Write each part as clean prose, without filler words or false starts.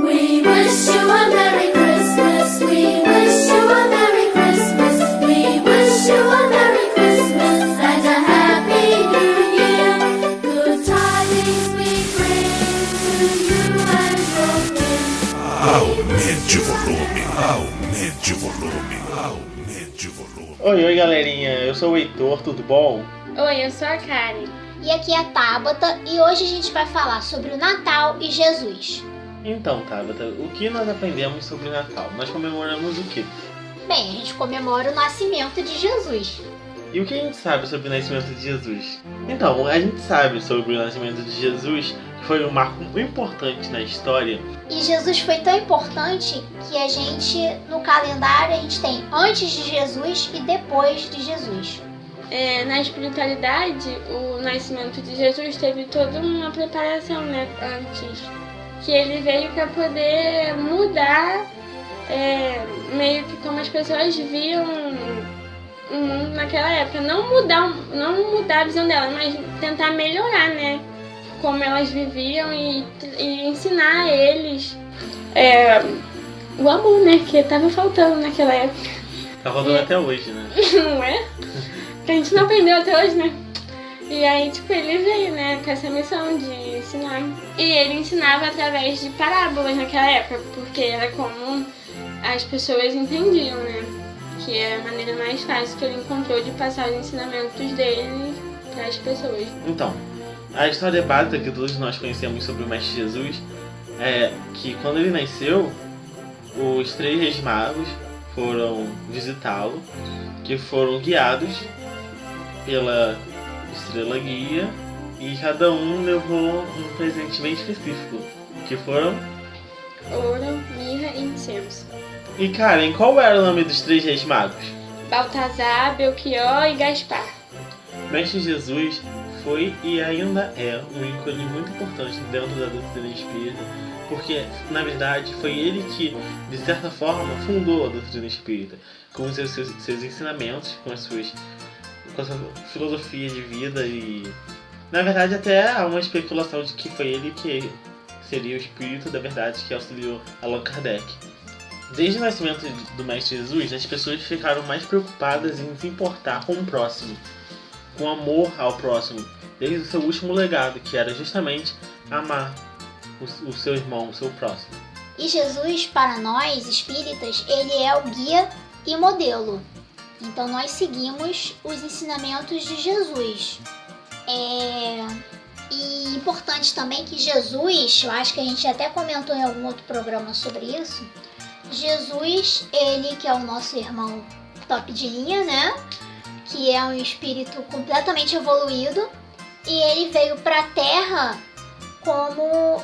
We wish you a Merry Christmas. We wish you a Merry Christmas. We wish you a Merry Christmas and a Happy New Year. Good tidings we bring to you and your kin. Aumente o volume, aumente o volume, aumente o volume. Oi, galerinha, eu sou o Heitor, tudo bom? Oi, eu sou a Karen. E aqui é a Tabata e hoje a gente vai falar sobre o Natal e Jesus. Então, Tabata, o que nós aprendemos sobre o Natal? Nós comemoramos o quê? Bem, a gente comemora o nascimento de Jesus. E o que a gente sabe sobre o nascimento de Jesus? Então, a gente sabe sobre o nascimento de Jesus, que foi um marco importante na história. E Jesus foi tão importante que a gente, no calendário, a gente tem antes de Jesus e depois de Jesus. Na espiritualidade, o nascimento de Jesus teve toda uma preparação, né, antes. Que ele veio para poder mudar meio que como as pessoas viam o mundo naquela época. Não mudar a visão dela, mas tentar melhorar, né, como elas viviam e ensinar a eles o amor, né, que estava faltando naquela época. Tá faltando até hoje, né? Não é? Que a gente não aprendeu até hoje, né? E aí, ele veio, né, com essa missão de ensinar. E ele ensinava através de parábolas naquela época, porque era como as pessoas entendiam, né? Que é a maneira mais fácil que ele encontrou de passar os ensinamentos dele para as pessoas. Então, a história básica que todos nós conhecemos sobre o Mestre Jesus é que quando ele nasceu, os 3 reis magos foram visitá-lo, que foram guiados pela estrela guia, e cada um levou um presente bem específico, que foram Ouro, mirra e incenso. E Karen, qual era o nome dos 3 reis magos? Baltazar, Belchior e Gaspar. Mestre Jesus foi e ainda é um ícone muito importante dentro da doutrina espírita, porque na verdade foi ele que, de certa forma, fundou a doutrina espírita, com os seus ensinamentos, com a sua filosofia de vida, e na verdade até há uma especulação de que foi ele que seria o espírito da verdade que auxiliou Allan Kardec. Desde o nascimento do Mestre Jesus, as pessoas ficaram mais preocupadas em se importar com o próximo, com amor ao próximo, desde o seu último legado, que era justamente amar o seu irmão, o seu próximo. E Jesus, para nós espíritas, ele é o guia e modelo. Então nós seguimos os ensinamentos de Jesus. E importante também que Jesus, eu acho que a gente até comentou em algum outro programa sobre isso, Jesus, ele que é o nosso irmão top de linha, né? Que é um espírito completamente evoluído, e ele veio para a Terra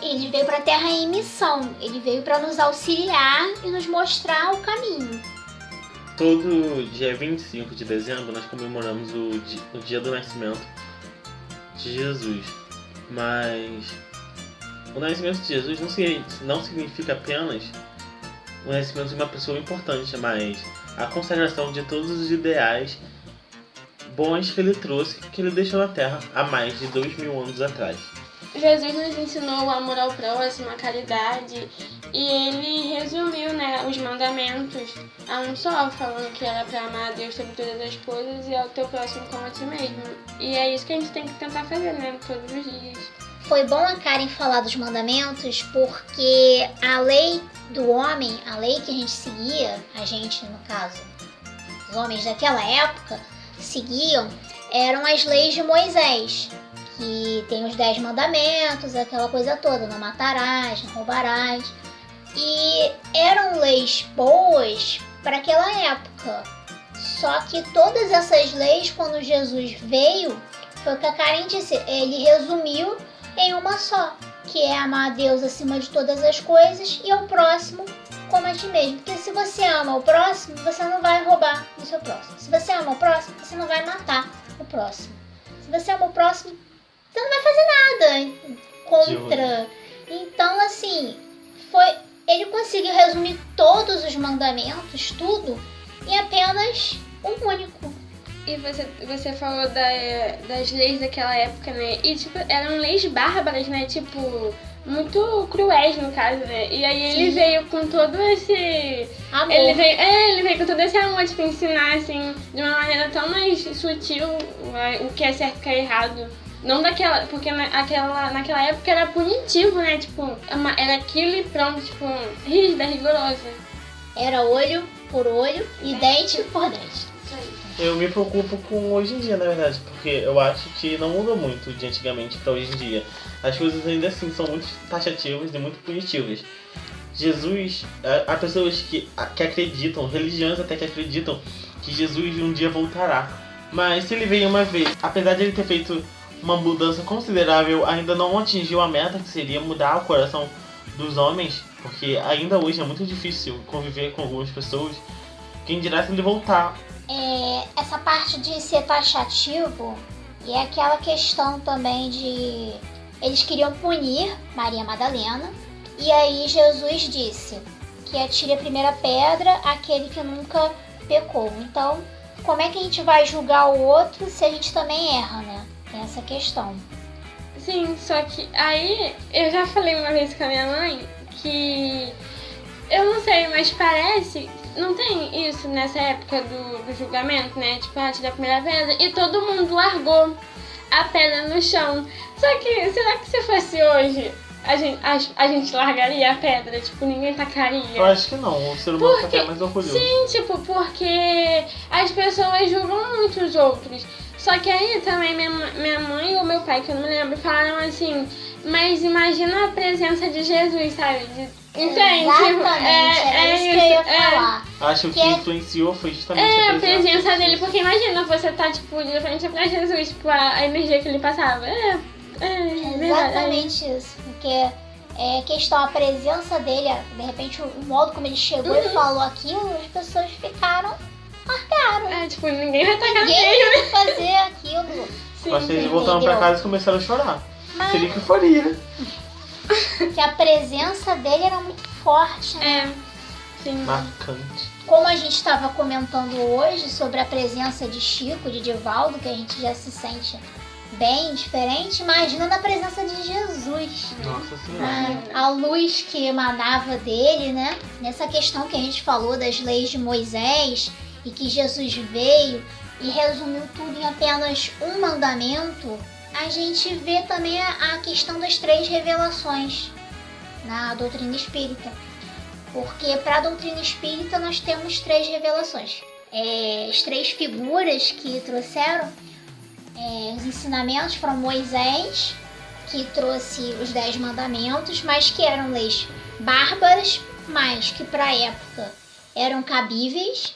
ele veio para a Terra em missão. Ele veio para nos auxiliar e nos mostrar o caminho. Todo dia 25 de dezembro nós comemoramos o dia do nascimento de Jesus. Mas o nascimento de Jesus não significa apenas o nascimento de uma pessoa importante, mas a consagração de todos os ideais bons que ele trouxe, que ele deixou na Terra há mais de 2000 anos atrás. Jesus nos ensinou o amor ao próximo, a caridade, e ele resumiu, né, os mandamentos a um só, falando que era para amar a Deus sobre todas as coisas e ao teu próximo como a ti mesmo. E é isso que a gente tem que tentar fazer, né, todos os dias. Foi bom a Karen falar dos mandamentos, porque a lei do homem, a lei que a gente seguia, a gente no caso, os homens daquela época seguiam, eram as leis de Moisés, que tem os 10 mandamentos, aquela coisa toda, não matarás, não roubarás. E eram leis boas para aquela época. Só que todas essas leis, quando Jesus veio, foi o que a Karen disse, ele resumiu em uma só, que é amar a Deus acima de todas as coisas e ao próximo como a ti mesmo. Porque se você ama o próximo, você não vai roubar do seu próximo. Se você ama o próximo, você não vai matar o próximo. Se você ama o próximo, você não vai fazer nada contra. Então, assim, ele conseguiu resumir todos os mandamentos, tudo, em apenas um único. E você falou das leis daquela época, né? E, eram leis bárbaras, né? muito cruéis, no caso, né? E aí ele veio com todo esse... Amor. Ele veio com todo esse amor, tipo, ensinar, assim, de uma maneira tão mais sutil o que é certo e o que é errado. Não daquela... Porque naquela época era punitivo, né? Tipo, era aquilo e pronto, tipo, rígida, rigorosa. Era olho por olho e dente por dente. Eu me preocupo com hoje em dia, na verdade, porque eu acho que não muda muito de antigamente pra hoje em dia. As coisas ainda assim são muito taxativas e muito punitivas. Jesus, há pessoas que acreditam, religiões até que acreditam que Jesus um dia voltará. Mas se ele veio uma vez, apesar de ele ter feito uma mudança considerável, ainda não atingiu a meta, que seria mudar o coração dos homens, porque ainda hoje é muito difícil conviver com algumas pessoas. Quem dirá se ele voltar? Essa parte de ser taxativo e é aquela questão também de... Eles queriam punir Maria Madalena e aí Jesus disse que atire a primeira pedra aquele que nunca pecou. Então, como é que a gente vai julgar o outro se a gente também erra, né? Tem essa questão. Sim, só que aí eu já falei uma vez com a minha mãe que eu não sei, mas parece, não tem isso nessa época do julgamento, né? Tipo, tira a primeira pedra e todo mundo largou a pedra no chão. Só que, será que se fosse hoje, a gente largaria a pedra? Tipo, ninguém tacaria? Eu acho que não, o ser humano tá até mais orgulhoso. Sim, tipo, porque as pessoas julgam muito os outros. Só que aí também minha mãe ou meu pai, que eu não me lembro, falaram assim, mas imagina a presença de Jesus, sabe? Entende? Exatamente, é isso que eu ia falar. Acho que influenciou foi justamente a presença dele, porque imagina você tá, tipo, de frente pra Jesus, tipo, a energia que ele passava. Exatamente isso, porque é questão, a presença dele, de repente o modo como ele chegou e falou aquilo, as pessoas ficaram, marcaram. Tipo, ninguém vai tacar Ninguém nele. ia fazer aquilo. Eu acho que eles voltaram pra casa e começaram a chorar. Mas Seria que faria. que a presença dele era muito forte, né? Sim. Marcante. Como a gente estava comentando hoje sobre a presença de Chico, de Divaldo, que a gente já se sente bem diferente, imagina na presença de Jesus. Nossa Senhora. A luz que emanava dele, né? Nessa questão que a gente falou das leis de Moisés e que Jesus veio e resumiu tudo em apenas um mandamento, a gente vê também a questão das 3 revelações na doutrina espírita. Porque para a doutrina espírita nós temos 3 revelações. As 3 figuras que trouxeram os ensinamentos foram Moisés, que trouxe os 10 mandamentos, mas que eram leis bárbaras, mas que para a época eram cabíveis.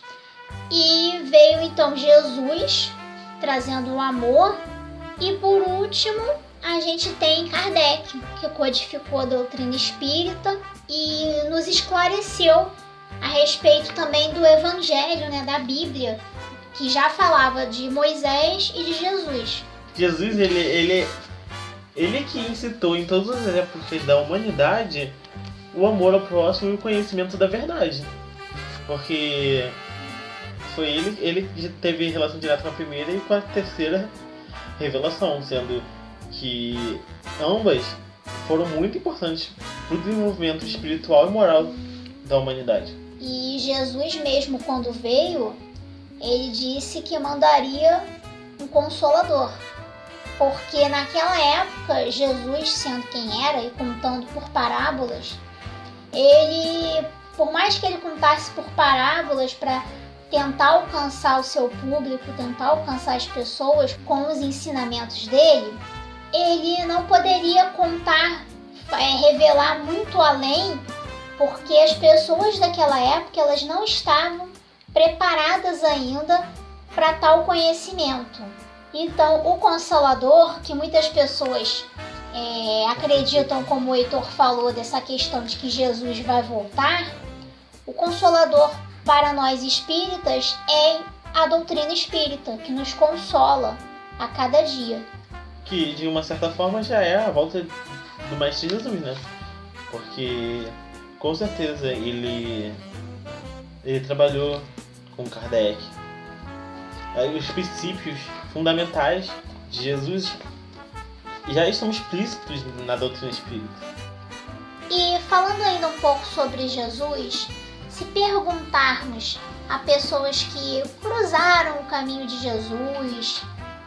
E veio então Jesus trazendo o amor. E por último, a gente tem Kardec, que codificou a doutrina espírita e nos esclareceu a respeito também do Evangelho, né, da Bíblia, que já falava de Moisés e de Jesus. Jesus, ele que incitou em todas as épocas da humanidade o amor ao próximo e o conhecimento da verdade. Porque foi ele que teve relação direta com a primeira e com a terceira revelação, sendo que ambas foram muito importantes para o desenvolvimento espiritual e moral da humanidade. E Jesus mesmo, quando veio, ele disse que mandaria um consolador. Porque naquela época, Jesus, sendo quem era e contando por parábolas, ele, por mais que ele contasse por parábolas para tentar alcançar o seu público, tentar alcançar as pessoas com os ensinamentos dele, ele não poderia contar, revelar muito além, porque as pessoas daquela época elas não estavam preparadas ainda para tal conhecimento. Então, o Consolador, que muitas pessoas acreditam, como o Heitor falou, dessa questão de que Jesus vai voltar, o Consolador para nós espíritas é a doutrina espírita, que nos consola a cada dia. Que de uma certa forma já é a volta do Mestre Jesus, né? Porque com certeza ele trabalhou com Kardec. Aí os princípios fundamentais de Jesus já estão explícitos na doutrina espírita. E falando ainda um pouco sobre Jesus, se perguntarmos a pessoas que cruzaram o caminho de Jesus,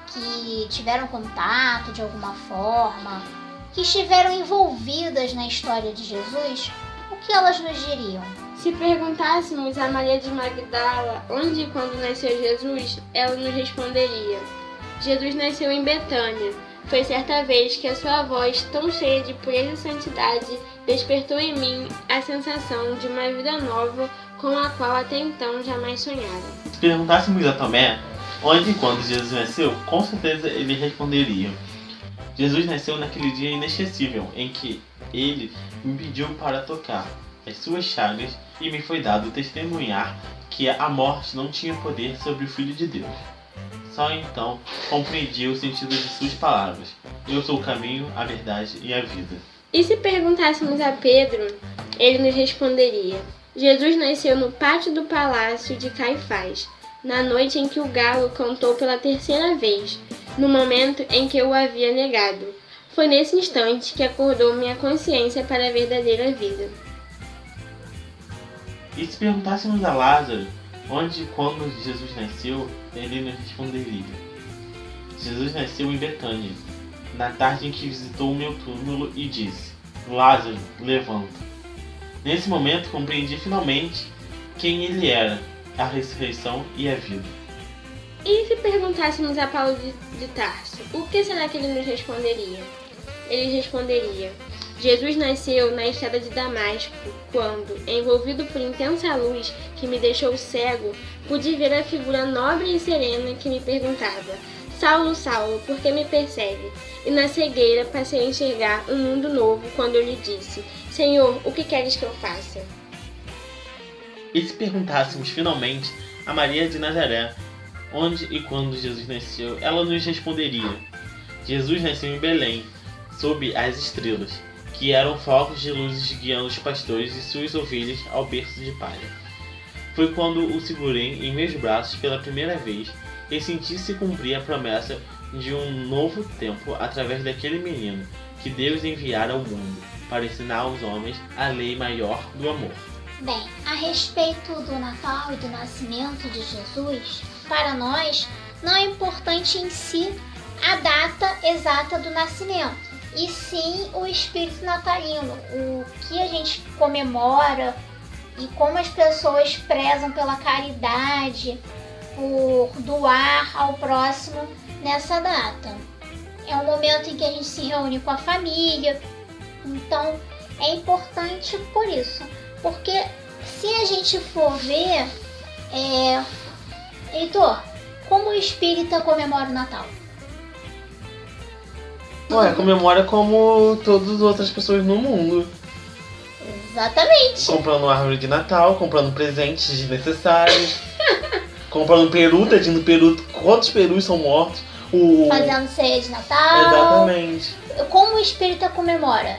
que tiveram contato de alguma forma, que estiveram envolvidas na história de Jesus, o que elas nos diriam? Se perguntássemos a Maria de Magdala onde e quando nasceu Jesus, ela nos responderia: Jesus nasceu em Betânia. Foi certa vez que a sua voz, tão cheia de pureza e santidade, despertou em mim a sensação de uma vida nova com a qual até então jamais sonhara. Se perguntássemos a Tomé onde e quando Jesus nasceu, com certeza ele responderia: Jesus nasceu naquele dia inesquecível em que ele me pediu para tocar as suas chagas e me foi dado testemunhar que a morte não tinha poder sobre o Filho de Deus. Só então compreendi o sentido de suas palavras: eu sou o caminho, a verdade e a vida. E se perguntássemos a Pedro, ele nos responderia: Jesus nasceu no pátio do palácio de Caifás, na noite em que o galo cantou pela terceira vez, no momento em que eu o havia negado. Foi nesse instante que acordou minha consciência para a verdadeira vida. E se perguntássemos a Lázaro onde e quando Jesus nasceu, ele nos responderia: Jesus nasceu em Betânia, na tarde em que visitou o meu túmulo e disse: Lázaro, levanta. Nesse momento compreendi finalmente quem ele era, a ressurreição e a vida. E se perguntássemos a Paulo de Tarso, o que será que ele nos responderia? Ele responderia: Jesus nasceu na estrada de Damasco, quando, envolvido por intensa luz que me deixou cego, pude ver a figura nobre e serena que me perguntava: Saulo, Saulo, por que me persegue? E na cegueira passei a enxergar um mundo novo quando eu lhe disse: Senhor, o que queres que eu faça? E se perguntássemos finalmente a Maria de Nazaré onde e quando Jesus nasceu, ela nos responderia: Jesus nasceu em Belém, sob as estrelas, que eram focos de luzes guiando os pastores e suas ovelhas ao berço de palha. Foi quando o segurei em meus braços pela primeira vez e senti se cumprir a promessa de um novo tempo através daquele menino que Deus enviara ao mundo para ensinar aos homens a lei maior do amor. Bem, a respeito do Natal e do nascimento de Jesus, para nós não é importante em si a data exata do nascimento, e sim o espírito natalino, o que a gente comemora e como as pessoas prezam pela caridade, por doar ao próximo nessa data. É um momento em que a gente se reúne com a família, então é importante por isso, porque se a gente for ver, Heitor, como o espírita comemora o Natal? Ué, comemora como todas as outras pessoas no mundo. Exatamente. Comprando árvore de Natal, comprando presentes desnecessários, comprando peru, tadinho do peru. Quantos perus são mortos? Fazendo ceia de Natal. Exatamente. Como o espírita comemora?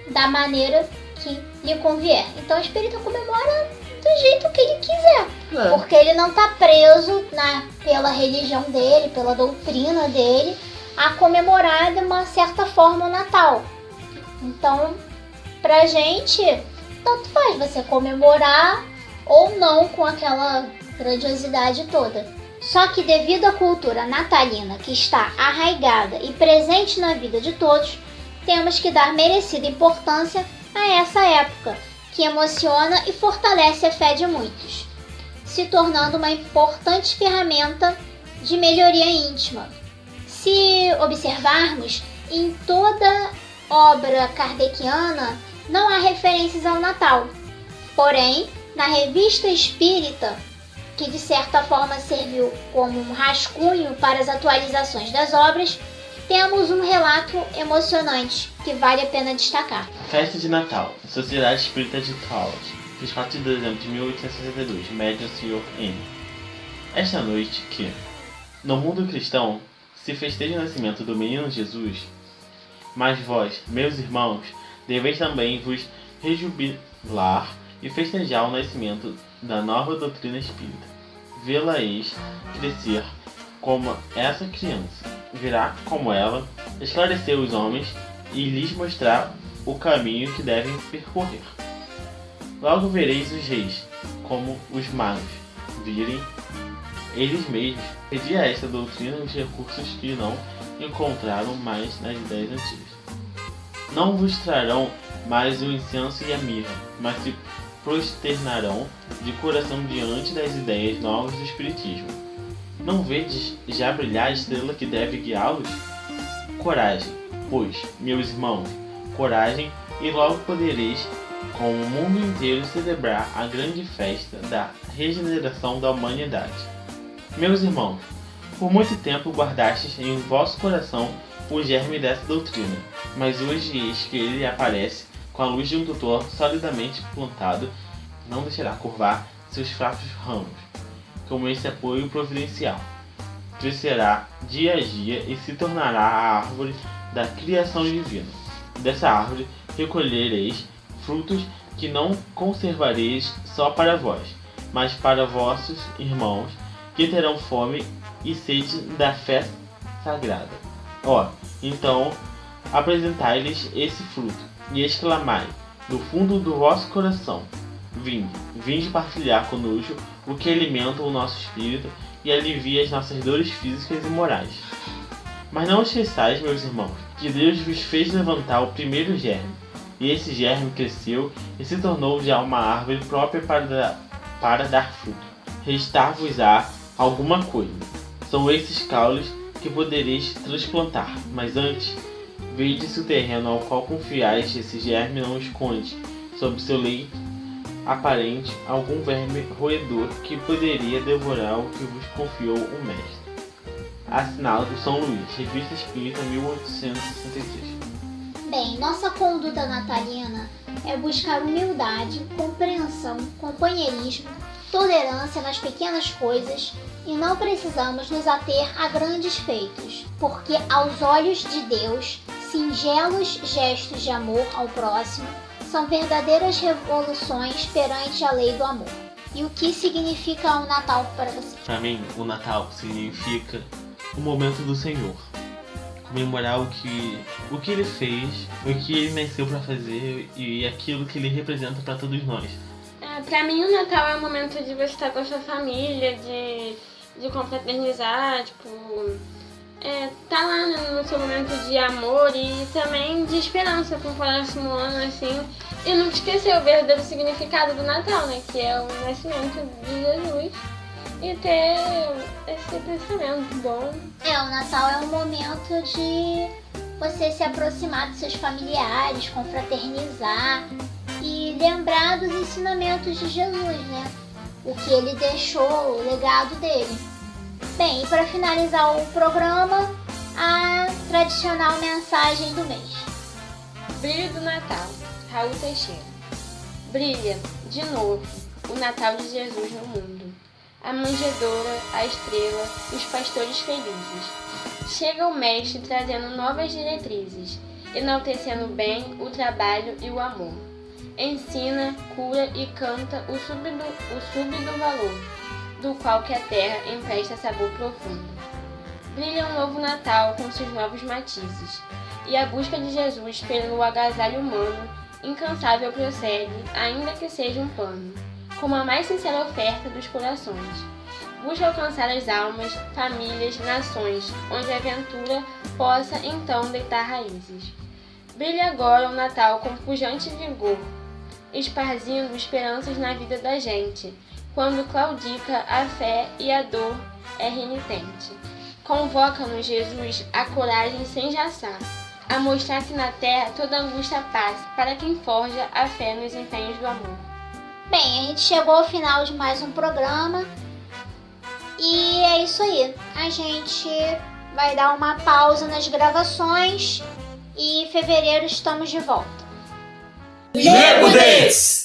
Da maneira que lhe convier. Então o espírita comemora do jeito que ele quiser. Porque ele não está preso pela religião dele, pela doutrina dele, a comemorar de uma certa forma o Natal. Então, pra gente, tanto faz você comemorar ou não com aquela grandiosidade toda. Só que devido à cultura natalina que está arraigada e presente na vida de todos, temos que dar merecida importância a essa época, que emociona e fortalece a fé de muitos, se tornando uma importante ferramenta de melhoria íntima. Se observarmos, em toda obra kardeciana não há referências ao Natal. Porém, na Revista Espírita, que de certa forma serviu como um rascunho para as atualizações das obras, temos um relato emocionante que vale a pena destacar. Festa de Natal, Sociedade Espírita de Taos, 24 de dezembro de 1862, médium Sr. N. Esta noite que, no mundo cristão, se festeja o nascimento do menino Jesus, mas vós, meus irmãos, deveis também vos rejubilar e festejar o nascimento da nova doutrina espírita. Vê-la-eis crescer como essa criança, virá como ela, esclarecer os homens e lhes mostrar o caminho que devem percorrer. Logo vereis os reis, como os magos, virem eles mesmos. Pedi a esta doutrina os recursos que não encontraram mais nas ideias antigas. Não vos trarão mais o incenso e a mirra, mas se prosternarão de coração diante das ideias novas do Espiritismo. Não vedes já brilhar a estrela que deve guiá-los? Coragem, pois, meus irmãos, coragem, e logo podereis, com o mundo inteiro, celebrar a grande festa da regeneração da humanidade. Meus irmãos, por muito tempo guardastes em vosso coração o germe dessa doutrina, mas hoje eis que ele aparece com a luz de um tutor solidamente plantado, não deixará curvar seus fracos ramos, como esse apoio providencial. Crescerá dia a dia e se tornará a árvore da criação divina. Dessa árvore recolhereis frutos que não conservareis só para vós, mas para vossos irmãos, que terão fome e sede da fé sagrada. Então apresentai-lhes esse fruto, e exclamai, do fundo do vosso coração: vinde partilhar conosco o que alimenta o nosso espírito e alivia as nossas dores físicas e morais. Mas não esqueçais, meus irmãos, que Deus vos fez levantar o primeiro germe, e esse germe cresceu e se tornou já uma árvore própria para dar fruto. Restar-vos-á alguma coisa. São esses caules que podereis transplantar, mas antes, vede se o terreno ao qual confiais esse germe não esconde, sob seu leito aparente, algum verme roedor que poderia devorar o que vos confiou o Mestre. Assinado São Luís, Revista Espírita, 1863. Bem, nossa conduta natalina é buscar humildade, compreensão, companheirismo, tolerância nas pequenas coisas, e não precisamos nos ater a grandes feitos, porque aos olhos de Deus, singelos gestos de amor ao próximo são verdadeiras revoluções perante a lei do amor. E o que significa o Natal para você? Para mim, o Natal significa o momento do Senhor. Comemorar o que Ele fez, o que Ele nasceu para fazer e aquilo que Ele representa para todos nós. Pra mim, o Natal é o momento de você estar com a sua família, de confraternizar, tá lá no seu momento de amor e também de esperança pro próximo ano, assim. E não esquecer o verdadeiro significado do Natal, né? Que é o nascimento de Jesus. E ter esse pensamento bom. O Natal é um momento de você se aproximar dos seus familiares, confraternizar e lembrar dos ensinamentos de Jesus, né? O que ele deixou, o legado dele. Bem, e para finalizar o programa, a tradicional mensagem do mês. Brilho do Natal, Raul Teixeira. Brilha, de novo, o Natal de Jesus no mundo. A manjedoura, a estrela, os pastores felizes. Chega o Mestre trazendo novas diretrizes, enaltecendo o bem, o trabalho e o amor. Ensina, cura e canta o súbito valor, do qual que a terra empresta sabor profundo. Brilha um novo Natal com seus novos matizes, e a busca de Jesus pelo agasalho humano incansável prossegue, ainda que seja um pano, como a mais sincera oferta dos corações. Busca alcançar as almas, famílias, nações, onde a aventura possa então deitar raízes. Brilha agora o Natal com pujante vigor, esparzindo esperanças na vida da gente, quando claudica a fé e a dor é renitente. Convoca-nos, Jesus, a coragem sem jaçar, a mostrar que na terra toda angústia passa, para quem forja a fé nos empenhos do amor. Bem, a gente chegou ao final de mais um programa e é isso aí. A gente vai dar uma pausa nas gravações e em fevereiro estamos de volta. Nego Dance!